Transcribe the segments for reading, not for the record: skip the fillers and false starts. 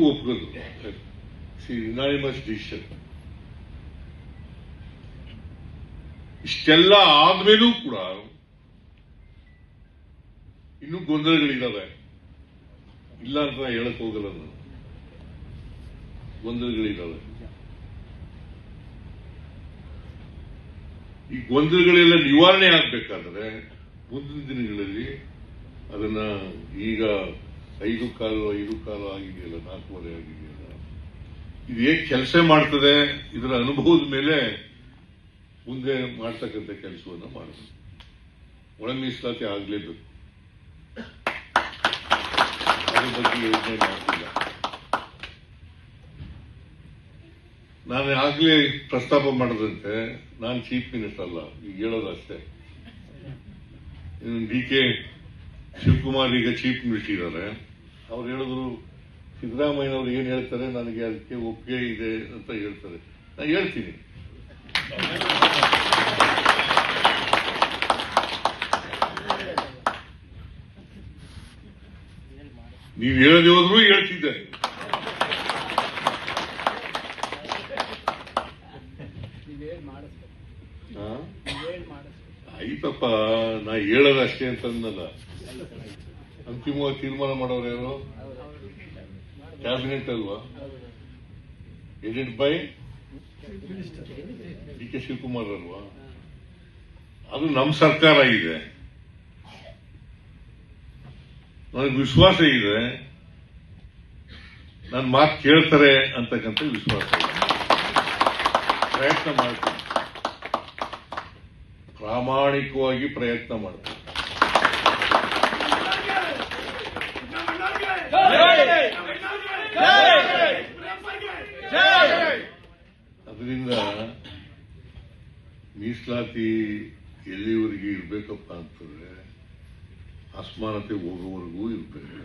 ಒಪ್ಕೊಂಡು unanimous decision. ಇಷ್ಟೆಲ್ಲ ಆದ್ಮೇಲೂ ಕೂಡ ಇನ್ನೂ ಗೊಂದಲಗಳಿದಾವೆ. ಇಲ್ಲ ಅಂತ ಹೇಳಕ್ ಹೋಗಲ್ಲ ನಾನು. ಗೊಂದಲಗಳಿದಾವೆ. ಈ ಗೊಂದಲಗಳೆಲ್ಲ ನಿವಾರಣೆ ಆಗ್ಬೇಕಾದ್ರೆ ಮುಂದಿನ ದಿನಗಳಲ್ಲಿ ಅದನ್ನ ಈಗ 5 ಕಾಲು ಆಗಿದೆಯಲ್ಲ, 4:15 ಆಗಿದೆಯಲ್ಲ, ಇದು ಹೇಗೆ ಕೆಲಸ ಮಾಡ್ತದೆ ಇದರ ಅನುಭವದ ಮೇಲೆ ಮುಂದೆ ಮಾಡ್ತಕ್ಕಂಥ ಕೆಲಸವನ್ನ ಮಾಡಬೇಕು. ಒಳ ಮೀಸಲಾತಿ ಆಗ್ಲೇಬೇಕು. ಅದ್ರ ಬಗ್ಗೆ ಯೋಚನೆ ಮಾಡ್ತಿಲ್ಲ. ನಾನು ಆಗ್ಲೇ ಪ್ರಸ್ತಾಪ ಮಾಡದಂತೆ ನಾನು ಚೀಫ್ ಮಿನಿಸ್ಟರ್ ಅಲ್ಲ, ಈಗ ಹೇಳೋದಷ್ಟೇ. ಡಿ.ಕೆ. ಶಿವಕುಮಾರ್ ಈಗ ಚೀಫ್ ಮಿನಿಸ್ಟರ್ ಇದ್ದಾರೆ. ಅವ್ರು ಹೇಳಿದ್ರು ಸಿದ್ದರಾಮಯ್ಯನವ್ರು ಏನ್ ಹೇಳ್ತಾರೆ ನನಗೆ ಅದಕ್ಕೆ ಒಪ್ಪಿಗೆ ಇದೆ ಅಂತ ಹೇಳ್ತಾರೆ. ನಾನು ಹೇಳ್ತೀನಿ, ನೀವು ಹೇಳದೆ ಹೋದ್ರು ಹೇಳ್ತಿದ್ದೆ. ಆಯ್ತಪ್ಪ, ನಾ ಹೇಳೋದಷ್ಟೇ ಅಂತಂದಲ್ಲ. ಅಂತಿಮವಾಗಿ ತೀರ್ಮಾನ ಮಾಡೋರು ಯಾರು? ಕ್ಯಾಬಿನೆಟ್ ಅಲ್ವಾ? Aided by DK. ಶಿವಕುಮಾರ್ ಅಲ್ವಾ? ಅದು ನಮ್ಮ ಸರ್ಕಾರ ಇದೆ. ನನಗೆ ವಿಶ್ವಾಸ ಇದೆ, ನನ್ನ ಮಾತು ಕೇಳ್ತಾರೆ ಅಂತಕ್ಕಂಥ ವಿಶ್ವಾಸ ಇದೆ. ಪ್ರಯತ್ನ ಮಾಡ್ತೀನಿ, ಪ್ರಾಮಾಣಿಕವಾಗಿ ಪ್ರಯತ್ನ ಮಾಡ್ತೀನಿ. ಅದರಿಂದ ಮೀಸಲಾತಿ ಎಲ್ಲಿವರೆಗೆ ಇರ್ಬೇಕಪ್ಪ ಅಂತಂದ್ರೆ ಅಸಮಾನತೆ ಹೋಗೋವರೆಗೂ ಇರ್ಬೇಕು.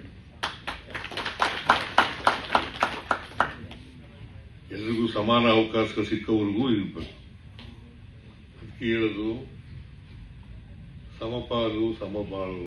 ಎಲ್ರಿಗೂ ಸಮಾನ ಅವಕಾಶ ಸಿಕ್ಕವರೆಗೂ ಇರ್ಬೇಕು. ಅದಕ್ಕೆ ಹೇಳೋದು ಸಮಪಾಲು ಸಮಬಾಳು.